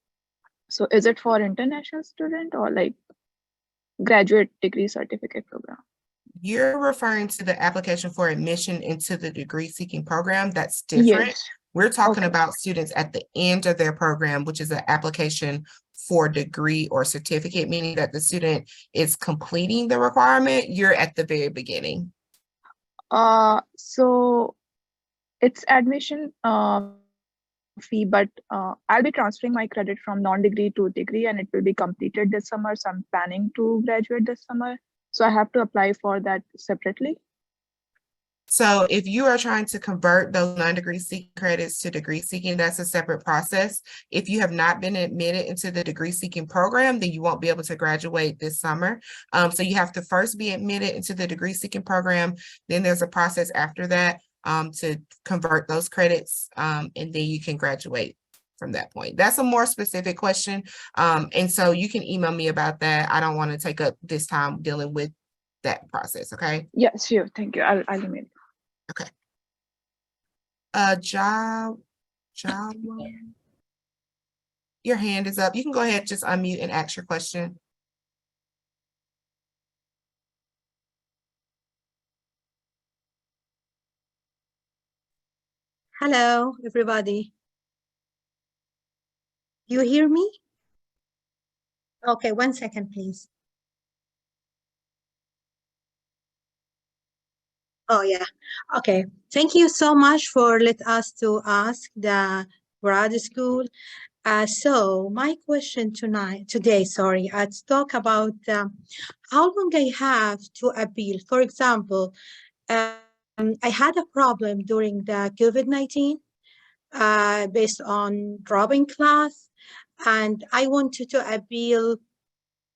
So is it for international student or like graduate degree certificate program? You're referring to the application for admission into the degree seeking program. That's different. Yes. We're talking about students at the end of their program, which is an application for degree or certificate, meaning that the student is completing the requirement. You're at the very beginning. So it's admission fee, but I'll be transferring my credit from non-degree to degree, and it will be completed this summer. So I'm planning to graduate this summer. So I have to apply for that separately. So if you are trying to convert those non-degree seeking credits to degree seeking, that's a separate process. If you have not been admitted into the degree seeking program, then you won't be able to graduate this summer. So you have to first be admitted into the degree seeking program. Then there's a process after that to convert those credits, and then you can graduate from that point. That's a more specific question. And so you can email me about that. I don't want to take up this time dealing with that process. Okay. Yes, sure. Thank you. I'll email. Okay. Your hand is up. You can go ahead, just unmute and ask your question. Hello, everybody. You hear me? Okay, 1 second, please. Oh, yeah. Okay. Thank you so much for let us to ask the grad school. So my question today, to talk about how long I have to appeal. For example, I had a problem during the COVID-19 based on dropping class, and I wanted to appeal.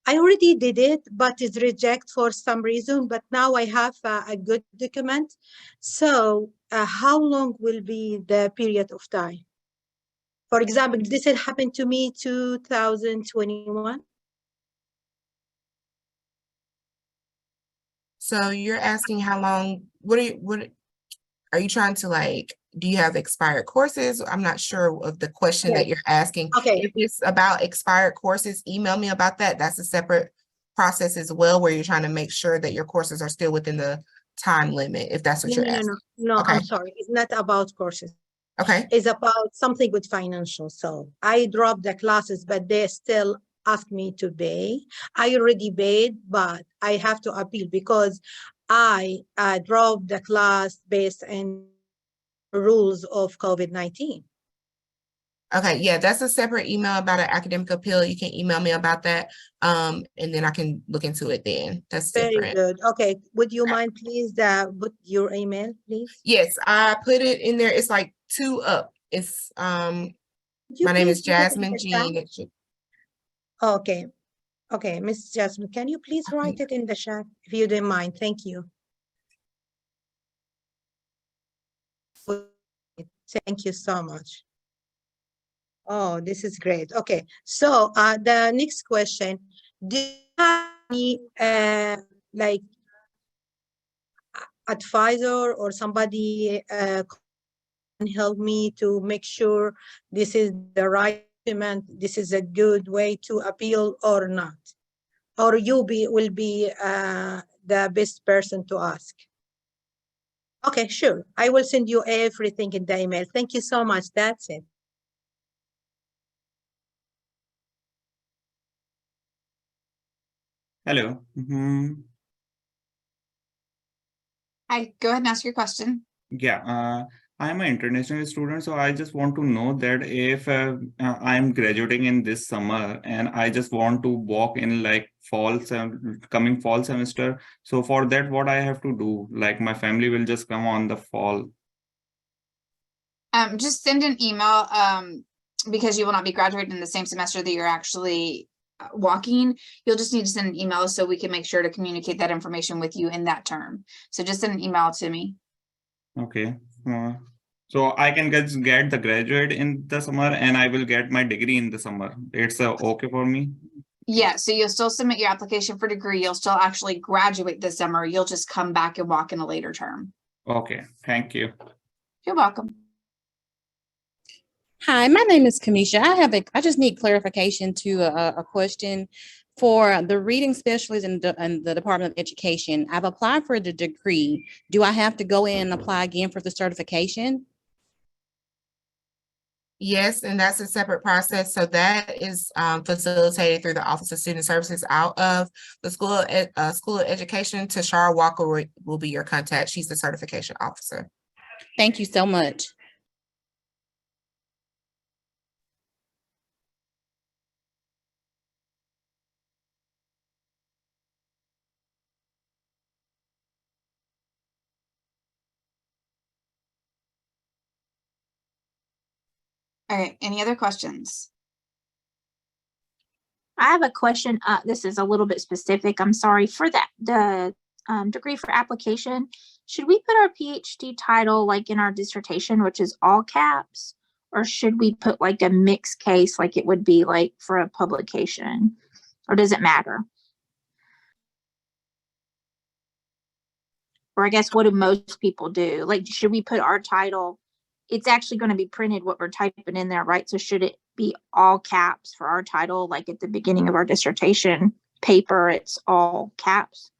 I already did it, but it's rejected for some reason, but now I have a good document. So how long will be the period of time? For example, this had happened to me 2021. So you're asking how long, what are you trying to like, do you have expired courses? I'm not sure of the question that you're asking. Okay. If it's about expired courses, email me about that. That's a separate process as well, where you're trying to make sure that your courses are still within the time limit, if that's what you're asking. No, Okay. I'm sorry. It's not about courses. Okay. It's about something with financial. So I dropped the classes, but they still ask me to pay. I already paid, but I have to appeal because I dropped the class based on rules of COVID-19. Okay, yeah, that's a separate email about an academic appeal. You can email me about that. And then I can look into it then. That's Very different. good. Okay, would you mind please put your email, please? Yes, I put it in there. It's like 2 up. It's Would you my name is please put it in Jasmine the chat? Jean. It should- Okay, okay, Miss Jasmine, can you please write it in the chat if you don't mind? Thank you. Thank you so much. Oh, this is great. Okay, so the next question, do you have any like advisor or somebody can help me to make sure this is the right document, this is a good way to appeal or not? Or you will be the best person to ask? Okay, sure. I will send you everything in the email. Thank you so much. That's it. Hello. Hi, go ahead and ask your question. Yeah, I'm an international student, so I just want to know that if I'm graduating in this summer and I just want to walk in like coming fall semester. So for that, what I have to do? Like my family will just come on the fall. Just send an email because you will not be graduating in the same semester that you're actually walking. You'll just need to send an email so we can make sure to communicate that information with you in that term. So just send an email to me. Okay. So I can get the graduate in the summer and I will get my degree in the summer. It's okay for me? Yeah, so you'll still submit your application for degree. You'll still actually graduate this summer. You'll just come back and walk in a later term. Okay, thank you. You're welcome. Hi, my name is Kamisha. I just need clarification to a question for the reading specialist in the Department of Education. I've applied for the degree. Do I have to go in and apply again for the certification? Yes, and that's a separate process. So that is facilitated through the Office of Student Services out of the School of Education. Tashara Walker will be your contact. She's the certification officer. Thank you so much. All right, any other questions? I have a question. This is a little bit specific. I'm sorry for that. The degree for application, should we put our PhD title like in our dissertation, which is all caps, or should we put like a mixed case like it would be like for a publication, or does it matter? Or I guess what do most people do? Like, should we put our title? It's actually going to be printed what we're typing in there, right? So should it be all caps for our title? Like at the beginning of our dissertation paper, it's all caps.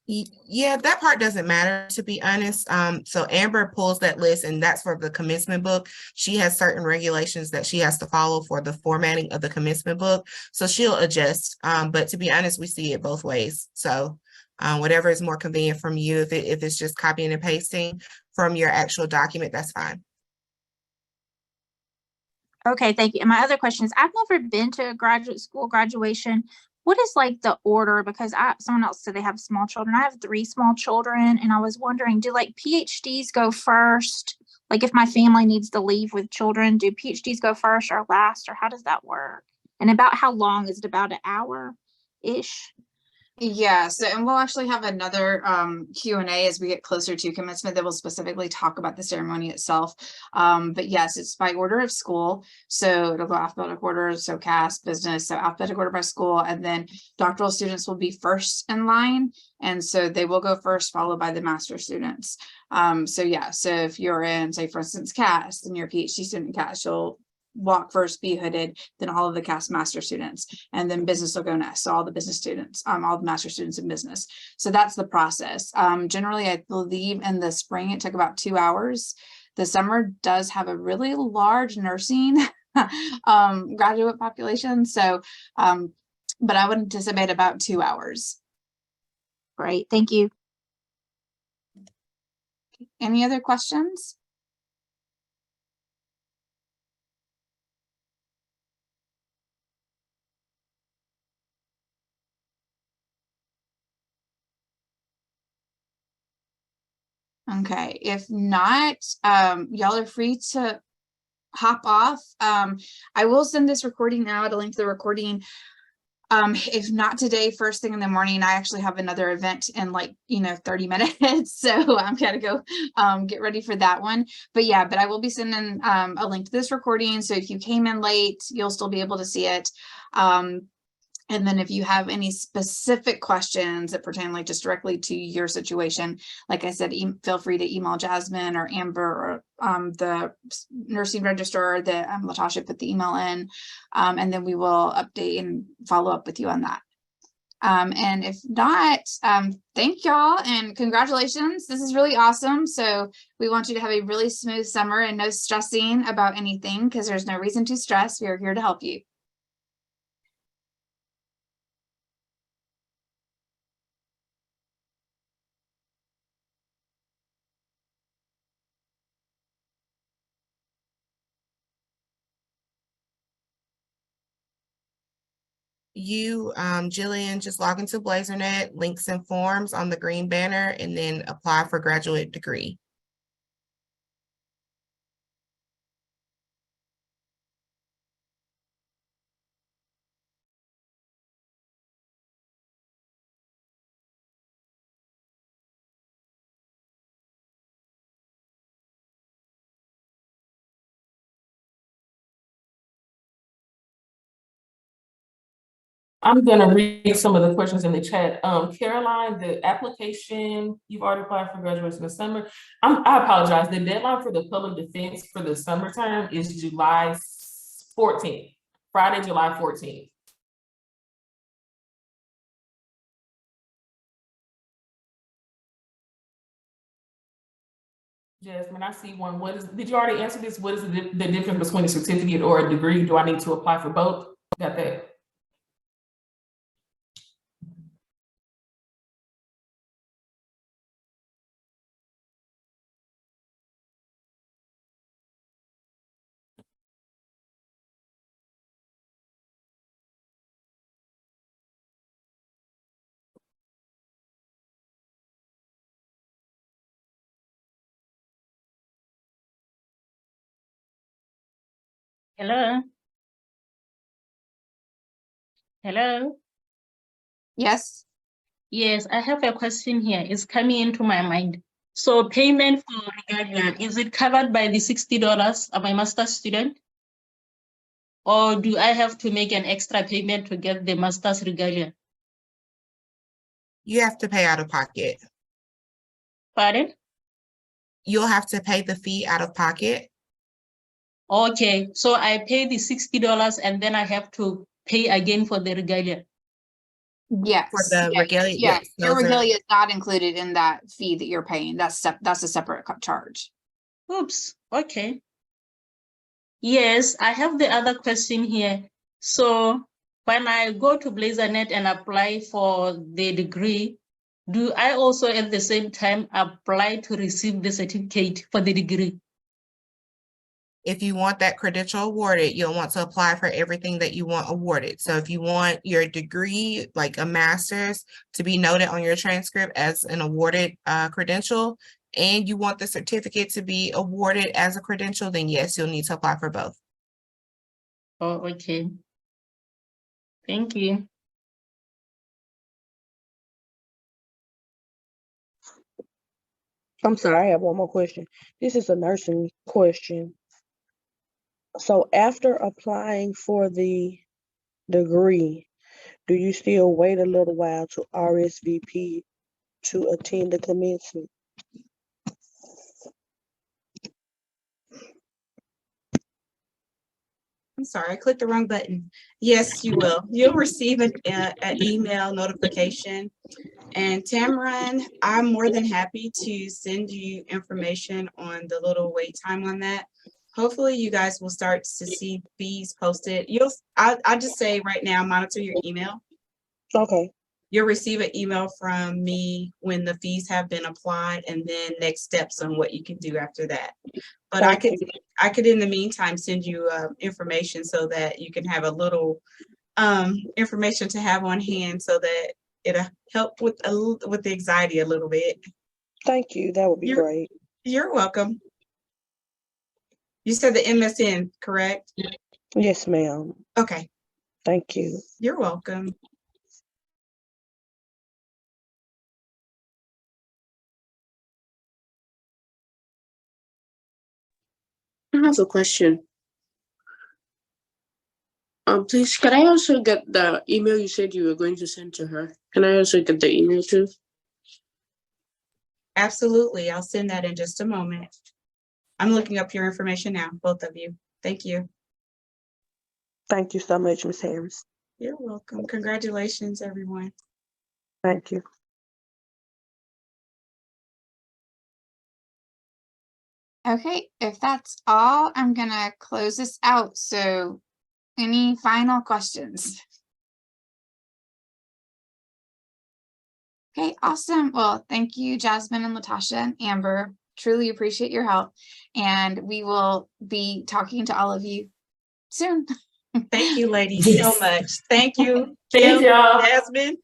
Yeah, that part doesn't matter, to be honest. So Amber pulls that list, and that's for the commencement book. She has certain regulations that she has to follow for the formatting of the commencement book. So she'll adjust. But to be honest, we see it both ways. So whatever is more convenient from you, if it's just copying and pasting from your actual document, that's fine. Okay, thank you. And my other question is, I've never been to a graduate school graduation. What is like the order? Because someone else said they have small children. I have 3 small children, and I was wondering, do like PhDs go first? Like if my family needs to leave with children, do PhDs go first or last, or how does that work? And about how long is it? About an hour-ish? Yeah, so and we'll actually have another Q&A as we get closer to commencement that will specifically talk about the ceremony itself. But yes, it's by order of school. So it'll go alphabetic order, so CAS, business, so alphabetic order by school, and then doctoral students will be first in line. And so they will go first, followed by the master students. So yeah, so if you're in, say, for instance, CAS, and you're a PhD student in CAS, you'll walk first, be hooded, then all of the CAS master students, and then business will go next. So all the business students, all the master students in business. So that's the process. Generally, I believe in the spring, it took about 2 hours. The summer does have a really large nursing graduate population. So, but I would anticipate about 2 hours. Great, thank you. Any other questions? Okay, if not, y'all are free to hop off. I will send this recording out, a link to the recording. If not today, first thing in the morning, I actually have another event in like, 30 minutes. So I'm gonna go get ready for that one. But yeah, but I will be sending a link to this recording. So if you came in late, you'll still be able to see it. And then if you have any specific questions that pertain like just directly to your situation, like I said, feel free to email Jasmine or Amber or the nursing registrar that Latasha put the email in. And then we will update and follow up with you on that. And if not, thank y'all and congratulations. This is really awesome. So we want you to have a really smooth summer and no stressing about anything because there's no reason to stress. We are here to help you. You, Jillian, just log into BlazerNet, links and forms on the green banner, and then apply for graduate degree. I'm gonna read some of the questions in the chat. Caroline, the application, you've already applied for graduation this summer. I apologize. The deadline for the public defense for the summer term is July 14th, Friday, July 14th. Jasmine, I see one. Did you already answer this? What is the difference between a certificate or a degree? Do I need to apply for both? Got that? Hello? Hello? Yes. Yes, I have a question here. It's coming into my mind. So payment for regalia, is it covered by the $60 of my master's student? Or do I have to make an extra payment to get the master's regalia? You have to pay out of pocket. Pardon? You'll have to pay the fee out of pocket. Okay, so I pay the $60 and then I have to pay again for the regalia. Yes. For the regalia, yes. Your those are- regalia is not included in that fee that you're paying. That's a separate charge. Oops, okay. Yes, I have the other question here. So when I go to BlazerNet and apply for the degree, do I also at the same time apply to receive the certificate for the degree? If you want that credential awarded, you'll want to apply for everything that you want awarded. So if you want your degree, like a master's, to be noted on your transcript as an awarded credential, and you want the certificate to be awarded as a credential, then yes, you'll need to apply for both. Oh, okay. Thank you. I'm sorry, I have one more question. This is a nursing question. So after applying for the degree, do you still wait a little while to RSVP to attend the commencement? I'm sorry, I clicked the wrong button. Yes, you will. You'll receive an email notification. And Tamron, I'm more than happy to send you information on the little wait time on that. Hopefully you guys will start to see fees posted. I'll just say right now, monitor your email. Okay. You'll receive an email from me when the fees have been applied and then next steps on what you can do after that. But I could in the meantime send you information so that you can have a little information to have on hand so that it'll help with the anxiety a little bit. Thank you. That would be great. You're welcome. You said the MSN, correct? Yes, ma'am. Okay, Thank you. you're welcome. I have a question. Please, can I also get the email you said you were going to send to her? Can I also get the email too? Absolutely. I'll send that in just a moment. I'm looking up your information now, both of you. Thank you. Thank you so much, Ms. Harris. You're welcome. Congratulations, everyone. Thank you. Okay, if that's all, I'm gonna close this out. So any final questions? Okay, awesome. Well, thank you, Jasmine and Latasha and Amber. Truly appreciate your help. And we will be talking to all of you soon. Thank you, ladies, so much. Thank you. Thank Kim, y'all. Jasmine,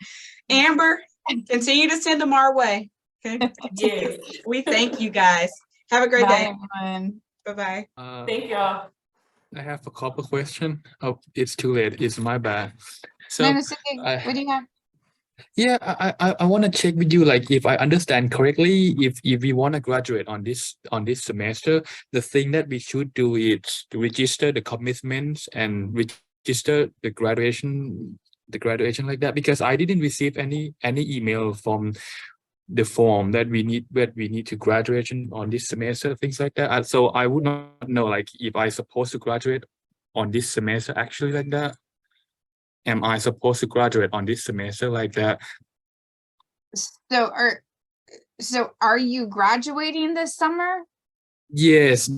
Amber, continue to send them our way. Okay. Yes. We thank you guys. Have a great Bye, day. everyone. Bye-bye. Thank y'all. I have a couple questions. Oh, it's too late. It's my bad. So, No, it's okay. What do you have? yeah, I want to check with you, like, if I understand correctly, if we want to graduate on this semester, the thing that we should do is to register the commitments and register the graduation like that, because I didn't receive any email from the form that we need to graduation on this semester, things like that. So I would not know, like, if I supposed to graduate on this semester actually like that. Am I supposed to graduate on this semester like that? So are you graduating this summer? Yes.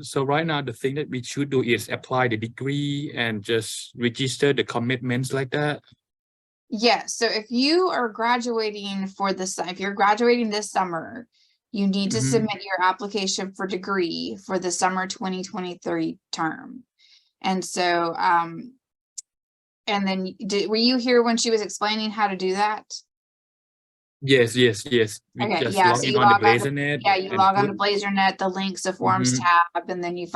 So right now, the thing that we should do is apply the degree and just register the commitments like that. Yes. So if you are graduating if you're graduating this summer, you need to submit your application for degree for the summer 2023 term. And so, and then were you here when she was explaining how to do that? Yes. We Okay, just yeah, log so in you on the log on to, BlazerNet. yeah, you and log on to put- BlazerNet, the links, the forms tab, and then you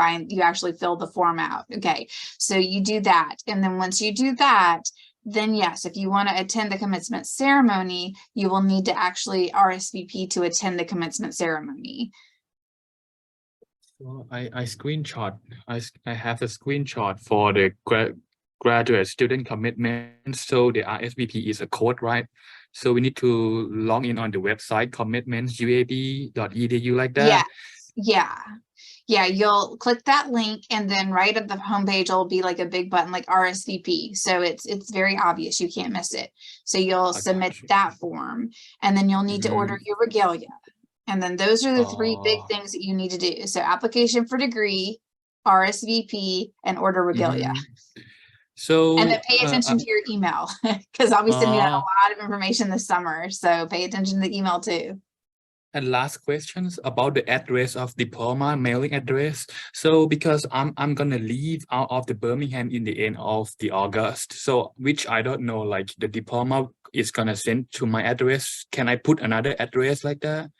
actually fill the form out. Okay, so you do that. And then once you do that, then yes, if you want to attend the commencement ceremony, you will need to actually RSVP to attend the commencement ceremony. So I screenshot. I have a screenshot for the graduate student commitment. So the RSVP is a code, right? So we need to log in on the website commitmentsuab.edu like that. Yeah, you'll click that link, and then right at the homepage will be like a big button like RSVP. So it's very obvious, you can't miss it. So you'll submit that form, and then you'll need to order your regalia. And then those are the three big things that you need to do. So application for degree, RSVP, and order regalia. So And then pay attention to your email, because I'll be sending out a lot of information this summer. So pay attention to the email too. And last questions about the address of diploma mailing address. So because I'm gonna leave out of the Birmingham in the end of the August. So which I don't know, like the diploma is gonna send to my address. Can I put another address like that?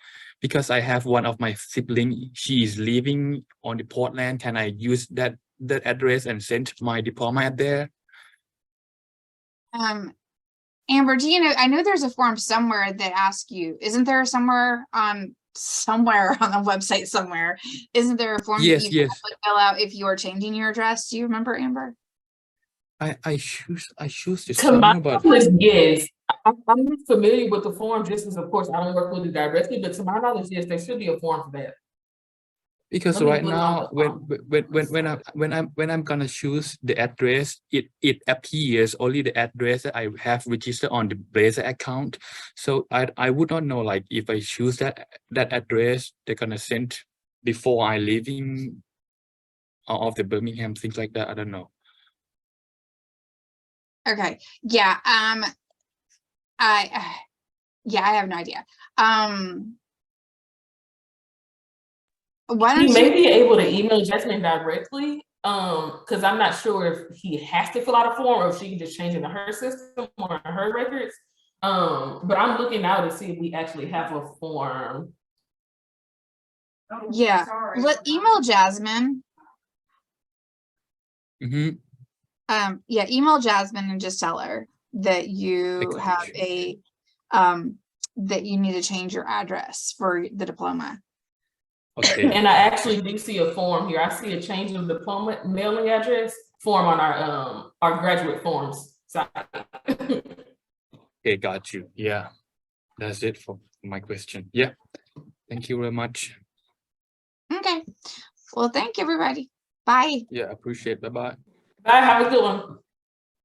Because I have one of my sibling, she is living on the Portland. Can I use that address and send my diploma at there? Amber, do you know, I know there's a form somewhere that asks you, isn't there somewhere on the website somewhere? Isn't there a form that you have to fill out if you are changing your address? Do you remember, Amber? I choose this To my summer, but knowledge, yes. I'm familiar with the form, just as of course I don't work with it directly, but to my knowledge, yes, there should be a form for that. because right now when I'm gonna choose the address, it appears only the address that I have registered on the Blazer account. So I would not know, like, if I choose that address, they're gonna send before I leaving of the Birmingham, things like that. I don't know. Okay. Yeah. I have no idea. Why don't He may you be able to email Jasmine directly, because I'm not sure if he has to fill out a form or if she can just change it in her system or in her records. But I'm looking now to see if we actually have a form. Yeah, email Jasmine. Mm-hmm. Yeah, email Jasmine and just tell her that you have a, that you need to change your address for the diploma. Okay. And I actually do see a form here. I see a change of diploma mailing address form on our graduate forms side. Okay, got you. Yeah, that's it for my question. Yeah, thank you very much. Okay, well, thank you, everybody. Bye. Yeah, appreciate. Bye bye. Bye, have a good one.